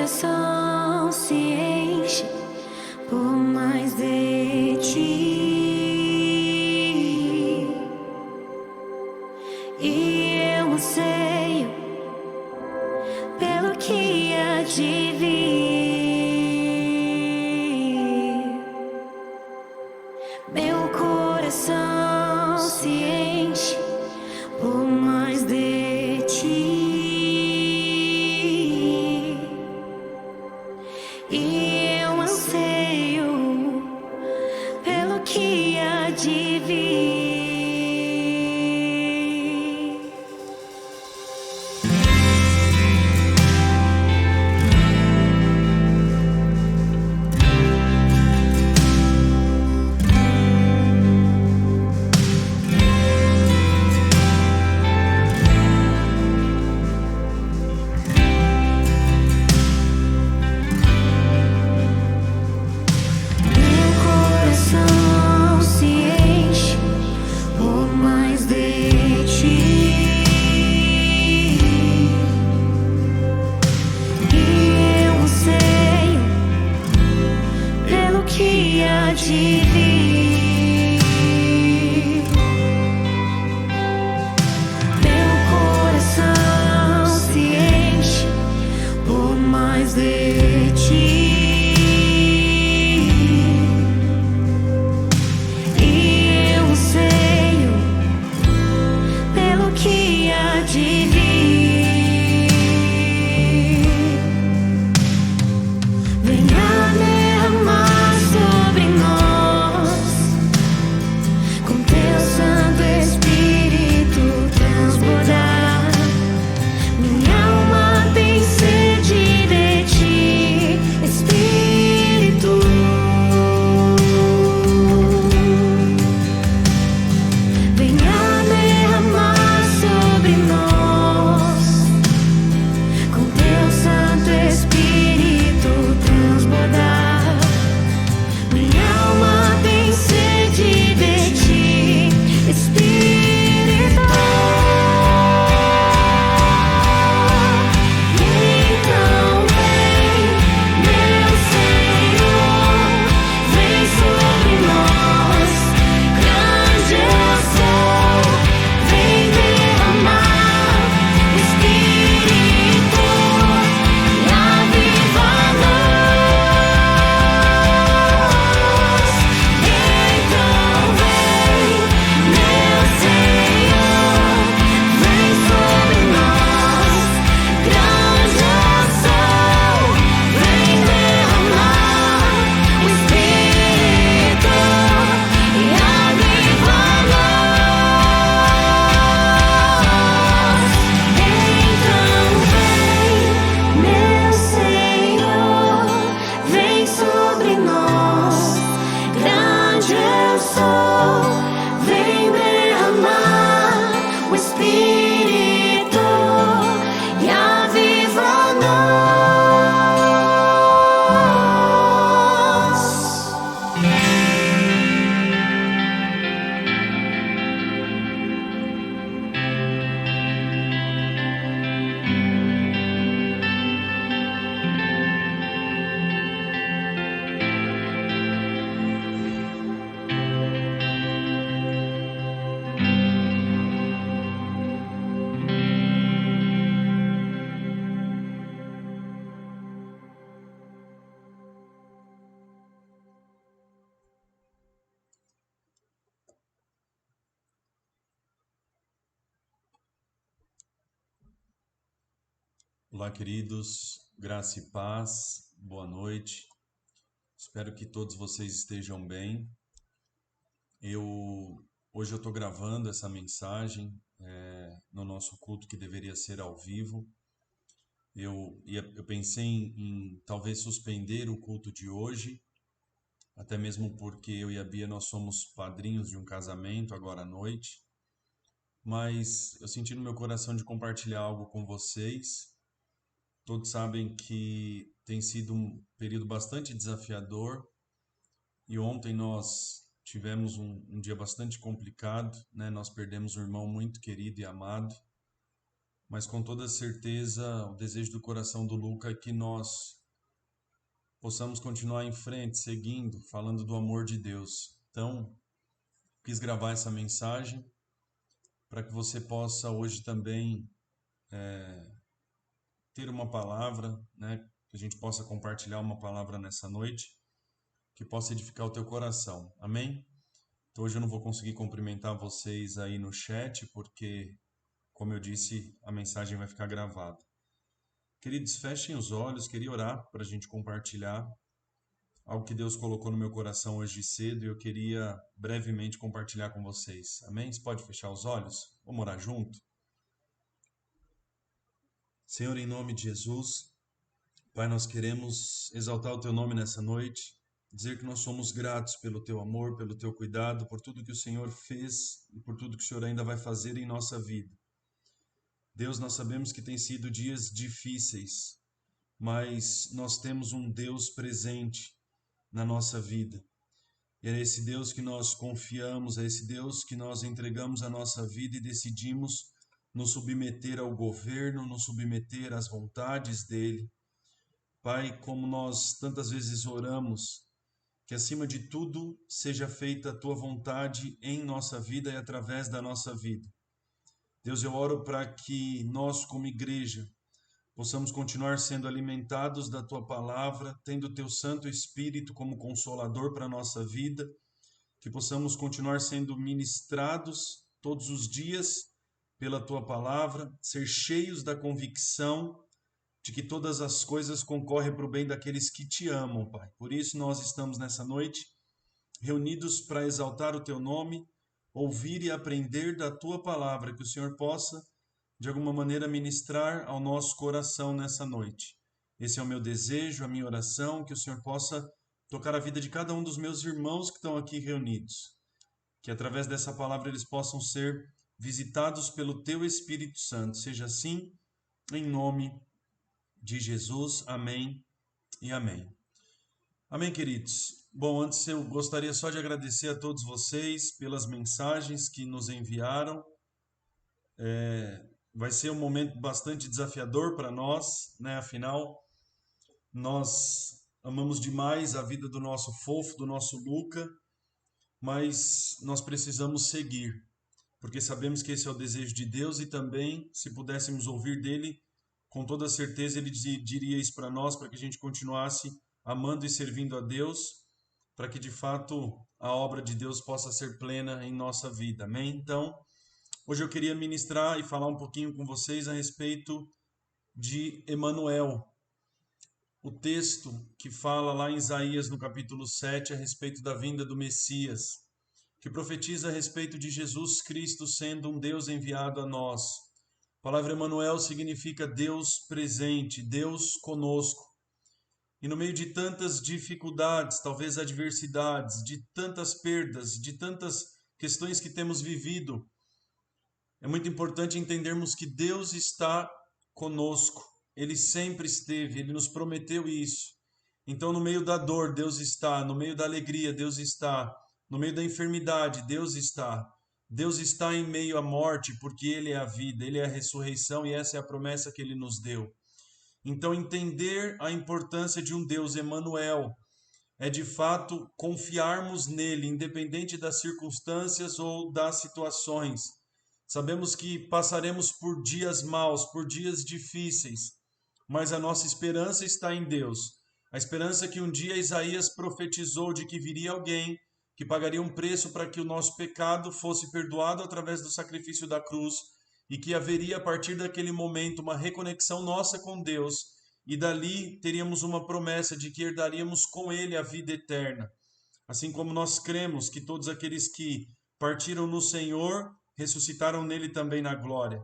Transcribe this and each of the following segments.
coração se enche por mais de ti, e eu anseio pelo que há de vir. Meu coração se enche por mais de ti, e eu anseio pelo que há de vir. Meu coração se enche por mais de ti, e eu anseio pelo que há de vir. Meu coração se enche por mais de ti, e eu anseio pelo que há de vir. Venha derramar sobre nós, com teu Santo Espírito transbordar. Minha alma tem sede de ti, Espírito. Venha derramar sobre nós, com teu Santo Espírito transbordar. Minha alma tem sede de ti, Espírito. Então vem, meu Senhor, vem sobre nós. Grande eu sou, vem derramar o Espírito e aviva-nos. Então vem, meu Senhor, vem sobre nós. Grande eu sou, vem derramar o Espírito e aviva-nos. Então vem, meu Senhor, vem sobre nós. Grande eu sou, vem derramar o Espírito e aviva-nos. Olá, queridos, graça e paz, boa noite. Espero que todos vocês estejam bem. Hoje eu estou gravando essa mensagem no nosso culto que deveria ser ao vivo. Eu pensei em talvez suspender o culto de hoje, até mesmo porque eu e a Bia nós somos padrinhos de um casamento agora à noite. Mas eu senti no meu coração de compartilhar algo com vocês. Todos sabem que tem sido um período bastante desafiador, e ontem nós tivemos um dia bastante complicado, né? Nós perdemos um irmão muito querido e amado, mas com toda certeza o desejo do coração do Luca é que nós possamos continuar em frente, seguindo, falando do amor de Deus. Então, quis gravar essa mensagem para que você possa hoje também ter uma palavra, né? Que a gente possa compartilhar uma palavra nessa noite, que possa edificar o teu coração. Amém? Então, hoje eu não vou conseguir cumprimentar vocês aí no chat, porque, como eu disse, a mensagem vai ficar gravada. Queridos, fechem os olhos, queria orar para a gente compartilhar algo que Deus colocou no meu coração hoje cedo e eu queria brevemente compartilhar com vocês. Amém? Você pode fechar os olhos? Vamos orar junto? Senhor, em nome de Jesus, Pai, nós queremos exaltar o Teu nome nessa noite, dizer que nós somos gratos pelo Teu amor, pelo Teu cuidado, por tudo que o Senhor fez e por tudo que o Senhor ainda vai fazer em nossa vida. Deus, nós sabemos que tem sido dias difíceis, mas nós temos um Deus presente na nossa vida. E é esse Deus que nós confiamos, é esse Deus que nós entregamos a nossa vida e decidimos nos submeter ao governo, nos submeter às vontades dele. Pai, como nós tantas vezes oramos, que acima de tudo seja feita a tua vontade em nossa vida e através da nossa vida. Deus, eu oro para que nós, como igreja, possamos continuar sendo alimentados da tua palavra, tendo o teu Santo Espírito como consolador para a nossa vida, que possamos continuar sendo ministrados todos os dias pela tua palavra, ser cheios da convicção de que todas as coisas concorrem para o bem daqueles que te amam, Pai. Por isso nós estamos nessa noite reunidos para exaltar o teu nome, ouvir e aprender da tua palavra, que o Senhor possa, de alguma maneira, ministrar ao nosso coração nessa noite. Esse é o meu desejo, a minha oração, que o Senhor possa tocar a vida de cada um dos meus irmãos que estão aqui reunidos. Que através dessa palavra eles possam ser visitados pelo teu Espírito Santo. Seja assim, em nome de Jesus. Amém e amém. Amém, queridos. Bom, antes eu gostaria só de agradecer a todos vocês pelas mensagens que nos enviaram. Vai ser um momento bastante desafiador para nós, né? Afinal, nós amamos demais a vida do nosso fofo, do nosso Luca, mas nós precisamos seguir, porque sabemos que esse é o desejo de Deus e também, se pudéssemos ouvir dele, com toda certeza ele diria isso para nós, para que a gente continuasse amando e servindo a Deus, para que de fato a obra de Deus possa ser plena em nossa vida. Amém? Então, hoje eu queria ministrar e falar um pouquinho com vocês a respeito de Emanuel, o texto que fala lá em Isaías no capítulo 7 a respeito da vinda do Messias, que profetiza a respeito de Jesus Cristo sendo um Deus enviado a nós. A palavra Emanuel significa Deus presente, Deus conosco. E no meio de tantas dificuldades, talvez adversidades, de tantas perdas, de tantas questões que temos vivido, é muito importante entendermos que Deus está conosco. Ele sempre esteve, ele nos prometeu isso. Então, no meio da dor, Deus está, no meio da alegria, Deus está, no meio da enfermidade, Deus está. Deus está em meio à morte, porque Ele é a vida, Ele é a ressurreição e essa é a promessa que Ele nos deu. Então, entender a importância de um Deus, Emanuel, é de fato confiarmos nele, independente das circunstâncias ou das situações. Sabemos que passaremos por dias maus, por dias difíceis, mas a nossa esperança está em Deus. A esperança que um dia Isaías profetizou de que viria alguém que pagaria um preço para que o nosso pecado fosse perdoado através do sacrifício da cruz e que haveria a partir daquele momento uma reconexão nossa com Deus e dali teríamos uma promessa de que herdaríamos com Ele a vida eterna. Assim como nós cremos que todos aqueles que partiram no Senhor ressuscitaram nele também na glória.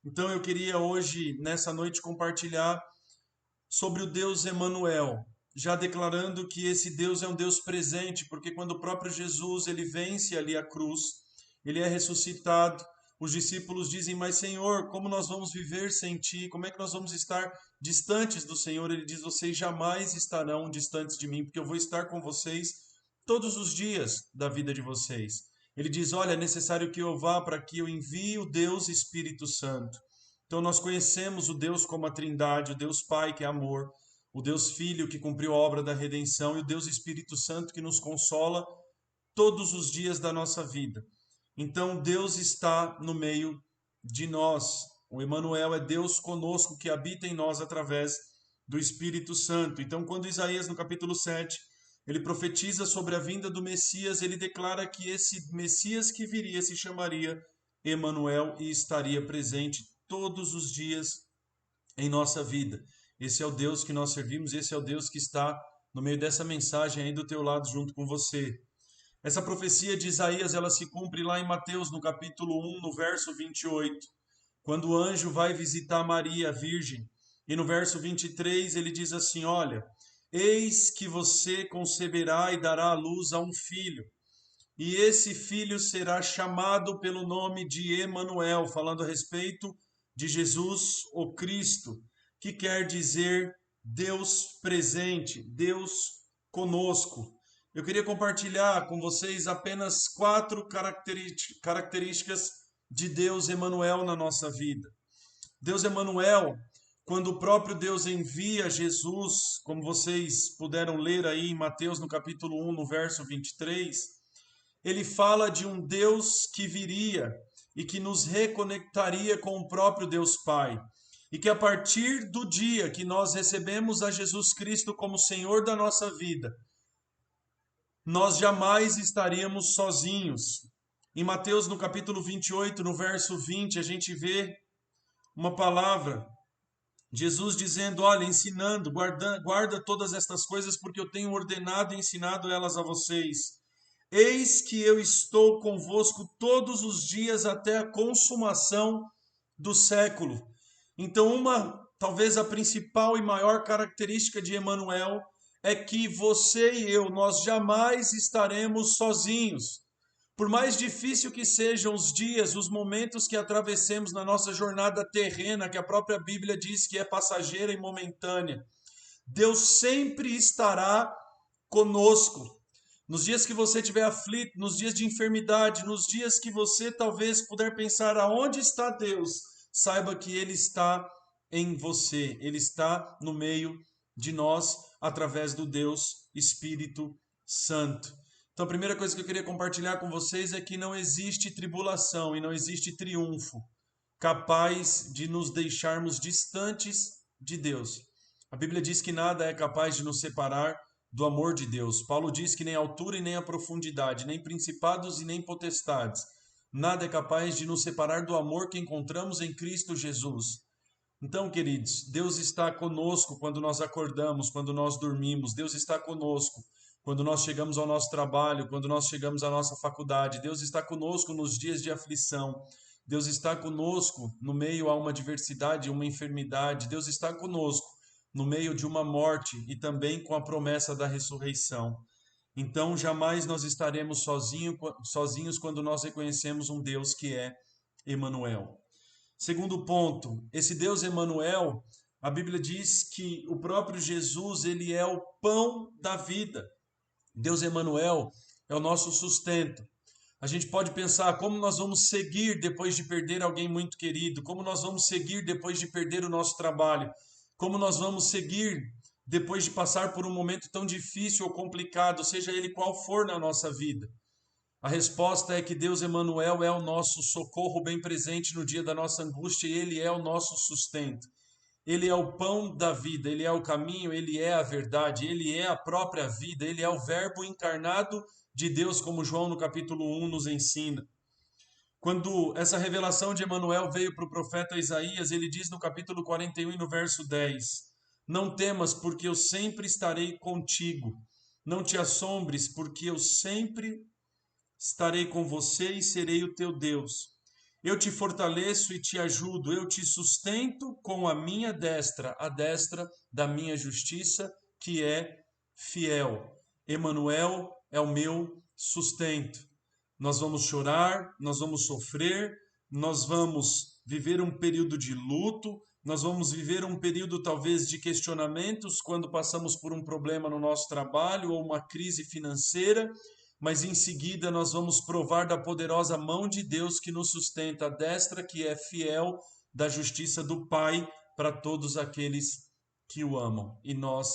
Então eu queria hoje, nessa noite, compartilhar sobre o Deus Emanuel, já declarando que esse Deus é um Deus presente, porque quando o próprio Jesus ele vence ali a cruz, ele é ressuscitado, os discípulos dizem, mas Senhor, como nós vamos viver sem Ti? Como é que nós vamos estar distantes do Senhor? Ele diz, vocês jamais estarão distantes de mim, porque eu vou estar com vocês todos os dias da vida de vocês. Ele diz, olha, é necessário que eu vá para que eu envie o Deus Espírito Santo. Então nós conhecemos o Deus como a Trindade, o Deus Pai que é amor, o Deus Filho que cumpriu a obra da redenção e o Deus Espírito Santo que nos consola todos os dias da nossa vida. Então Deus está no meio de nós. O Emanuel é Deus conosco que habita em nós através do Espírito Santo. Então, quando Isaías, no capítulo 7, ele profetiza sobre a vinda do Messias, ele declara que esse Messias que viria se chamaria Emanuel e estaria presente todos os dias em nossa vida. Esse é o Deus que nós servimos, esse é o Deus que está no meio dessa mensagem aí do teu lado junto com você. Essa profecia de Isaías, ela se cumpre lá em Mateus, no capítulo 1, no verso 28, quando o anjo vai visitar Maria, a virgem. E no verso 23 ele diz assim: olha, eis que você conceberá e dará à luz a um filho, e esse filho será chamado pelo nome de Emanuel, falando a respeito de Jesus, o Cristo, que quer dizer Deus presente, Deus conosco. Eu queria compartilhar com vocês apenas 4 características de Deus Emanuel na nossa vida. Deus Emanuel, quando o próprio Deus envia Jesus, como vocês puderam ler aí em Mateus no capítulo 1, no verso 23, ele fala de um Deus que viria e que nos reconectaria com o próprio Deus Pai. E que a partir do dia que nós recebemos a Jesus Cristo como Senhor da nossa vida, nós jamais estaríamos sozinhos. Em Mateus, no capítulo 28, no verso 20, a gente vê uma palavra, Jesus dizendo, olha, ensinando, guarda todas estas coisas, porque eu tenho ordenado e ensinado elas a vocês. Eis que eu estou convosco todos os dias até a consumação do século. Então, talvez a principal e maior característica de Emanuel é que você e eu, nós jamais estaremos sozinhos. Por mais difícil que sejam os dias, os momentos que atravessemos na nossa jornada terrena, que a própria Bíblia diz que é passageira e momentânea, Deus sempre estará conosco. Nos dias que você estiver aflito, nos dias de enfermidade, nos dias que você talvez puder pensar aonde está Deus, saiba que Ele está em você, Ele está no meio de nós, através do Deus Espírito Santo. Então a primeira coisa que eu queria compartilhar com vocês é que não existe tribulação e não existe triunfo capaz de nos deixarmos distantes de Deus. A Bíblia diz que nada é capaz de nos separar do amor de Deus. Paulo diz que nem a altura e nem a profundidade, nem principados e nem potestades, nada é capaz de nos separar do amor que encontramos em Cristo Jesus. Então, queridos, Deus está conosco quando nós acordamos, quando nós dormimos. Deus está conosco quando nós chegamos ao nosso trabalho, quando nós chegamos à nossa faculdade. Deus está conosco nos dias de aflição. Deus está conosco no meio a uma adversidade, uma enfermidade. Deus está conosco no meio de uma morte e também com a promessa da ressurreição. Então, jamais nós estaremos sozinhos quando nós reconhecemos um Deus que é Emanuel. Segundo ponto, esse Deus Emanuel, a Bíblia diz que o próprio Jesus, ele é o pão da vida. Deus Emanuel é o nosso sustento. A gente pode pensar como nós vamos seguir depois de perder alguém muito querido, como nós vamos seguir depois de perder o nosso trabalho, como nós vamos seguir depois de passar por um momento tão difícil ou complicado, seja ele qual for na nossa vida. A resposta é que Deus Emanuel é o nosso socorro bem presente no dia da nossa angústia e Ele é o nosso sustento. Ele é o pão da vida, Ele é o caminho, Ele é a verdade, Ele é a própria vida, Ele é o verbo encarnado de Deus, como João no capítulo 1 nos ensina. Quando essa revelação de Emanuel veio para o profeta Isaías, ele diz no capítulo 41 e no verso 10, não temas, porque eu sempre estarei contigo. Não te assombres, porque eu sempre estarei com você e serei o teu Deus. Eu te fortaleço e te ajudo, eu te sustento com a minha destra, a destra da minha justiça, que é fiel. Emanuel é o meu sustento. Nós vamos chorar, nós vamos sofrer, nós vamos viver um período de luto, nós vamos viver um período talvez de questionamentos quando passamos por um problema no nosso trabalho ou uma crise financeira, mas em seguida nós vamos provar da poderosa mão de Deus que nos sustenta, a destra que é fiel da justiça do Pai para todos aqueles que o amam. E nós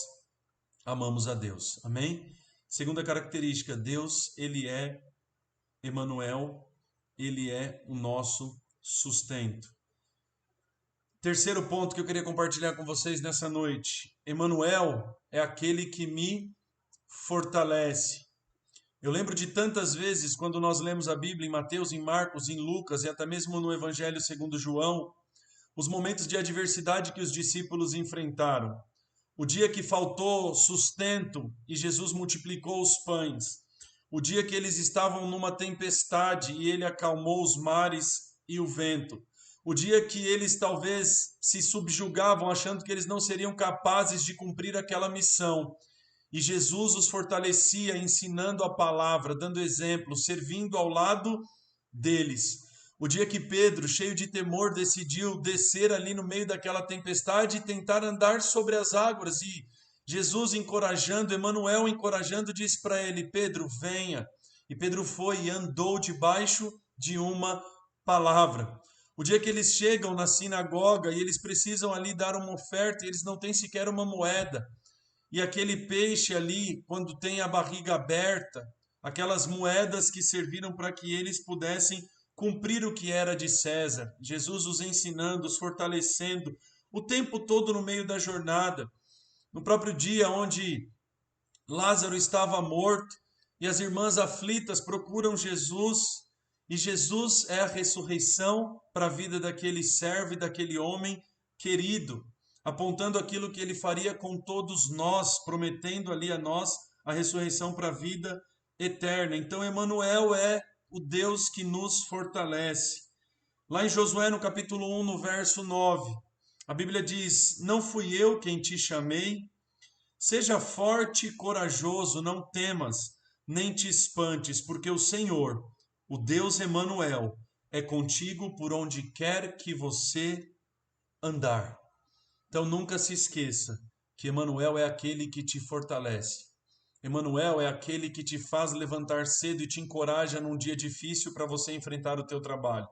amamos a Deus. Amém? Segunda característica, Deus, ele é Emanuel, ele é o nosso sustento. Terceiro ponto que eu queria compartilhar com vocês nessa noite. Emanuel é aquele que me fortalece. Eu lembro de tantas vezes quando nós lemos a Bíblia em Mateus, em Marcos, em Lucas e até mesmo no Evangelho segundo João, os momentos de adversidade que os discípulos enfrentaram. O dia que faltou sustento e Jesus multiplicou os pães. O dia que eles estavam numa tempestade e ele acalmou os mares e o vento. O dia que eles talvez se subjugavam achando que eles não seriam capazes de cumprir aquela missão. E Jesus os fortalecia ensinando a palavra, dando exemplo, servindo ao lado deles. O dia que Pedro, cheio de temor, decidiu descer ali no meio daquela tempestade e tentar andar sobre as águas. E Jesus encorajando, Emanuel encorajando, disse para ele: Pedro, venha. E Pedro foi e andou debaixo de uma palavra. O dia que eles chegam na sinagoga e eles precisam ali dar uma oferta e eles não têm sequer uma moeda. E aquele peixe ali, quando tem a barriga aberta, aquelas moedas que serviram para que eles pudessem cumprir o que era de César. Jesus os ensinando, os fortalecendo, o tempo todo no meio da jornada. No próprio dia onde Lázaro estava morto e as irmãs aflitas procuram Jesus, e Jesus é a ressurreição para a vida daquele servo e daquele homem querido, apontando aquilo que ele faria com todos nós, prometendo ali a nós a ressurreição para a vida eterna. Então, Emanuel é o Deus que nos fortalece. Lá em Josué, no capítulo 1, no verso 9, a Bíblia diz: Não fui eu quem te chamei? Seja forte e corajoso, não temas, nem te espantes, porque o Senhor, o Deus Emanuel, é contigo por onde quer que você andar. Então nunca se esqueça que Emanuel é aquele que te fortalece. Emanuel é aquele que te faz levantar cedo e te encoraja num dia difícil para você enfrentar o teu trabalho.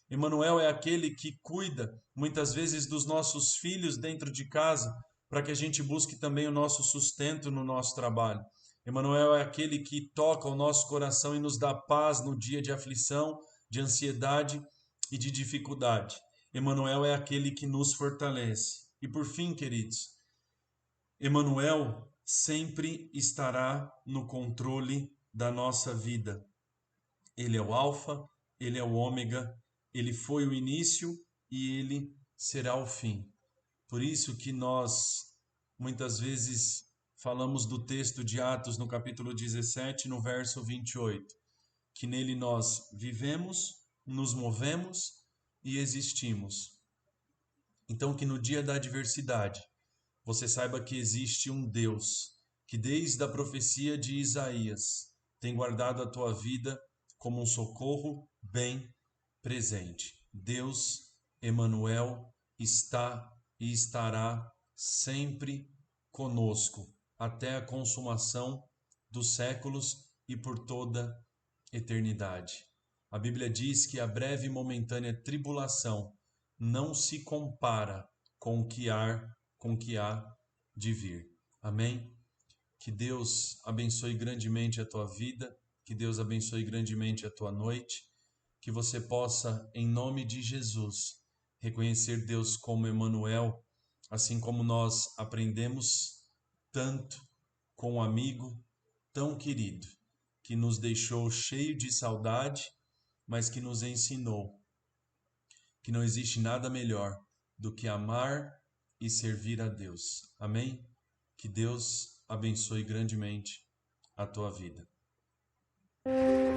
Emanuel é aquele que cuida muitas vezes dos nossos filhos dentro de casa, para que a gente busque também o nosso sustento no nosso trabalho. Emanuel é aquele que toca o nosso coração e nos dá paz no dia de aflição, de ansiedade e de dificuldade. Emanuel é aquele que nos fortalece. E por fim, queridos, Emanuel sempre estará no controle da nossa vida. Ele é o alfa, ele é o ômega, ele foi o início e ele será o fim. Por isso que nós muitas vezes falamos do texto de Atos no capítulo 17, no verso 28, que nele nós vivemos, nos movemos e existimos. Então que no dia da adversidade você saiba que existe um Deus que desde a profecia de Isaías tem guardado a tua vida como um socorro bem presente. Deus, Emanuel, está e estará sempre conosco até a consumação dos séculos e por toda eternidade. A Bíblia diz que a breve e momentânea tribulação não se compara com o que há de vir. Amém? Que Deus abençoe grandemente a tua vida, que Deus abençoe grandemente a tua noite, que você possa, em nome de Jesus, reconhecer Deus como Emanuel, assim como nós aprendemos tanto com um amigo tão querido, que nos deixou cheio de saudade, mas que nos ensinou que não existe nada melhor do que amar e servir a Deus. Amém? Que Deus abençoe grandemente a tua vida.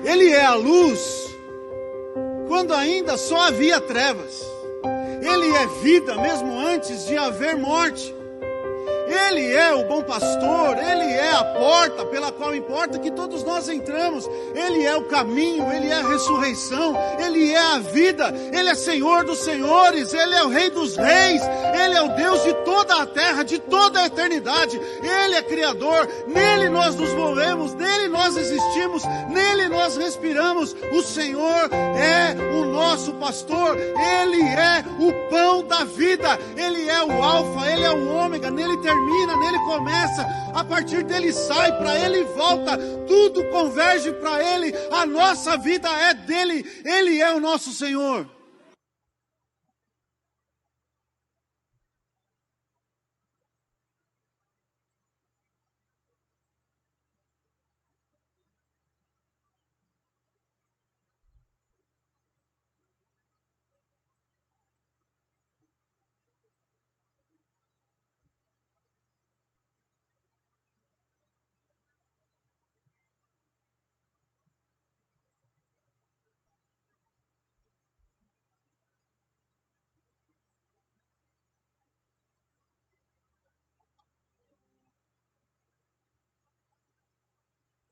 Ele é a luz quando ainda só havia trevas. Ele é vida mesmo antes de haver morte. Ele é o bom pastor, Ele é a porta pela qual importa que todos nós entramos. Ele é o caminho, Ele é a ressurreição, Ele é a vida, Ele é Senhor dos senhores, Ele é o Rei dos reis, Ele é o Deus de toda a terra, de toda a eternidade. Ele é Criador, nele nós nos movemos, nele nós existimos, nele nós respiramos. O Senhor é o nosso pastor, Ele é o pão da vida, Ele é o alfa, Ele é o ômega, nele termina, nele começa, a partir dele sai, para ele volta, tudo converge para ele, a nossa vida é dele, ele é o nosso Senhor.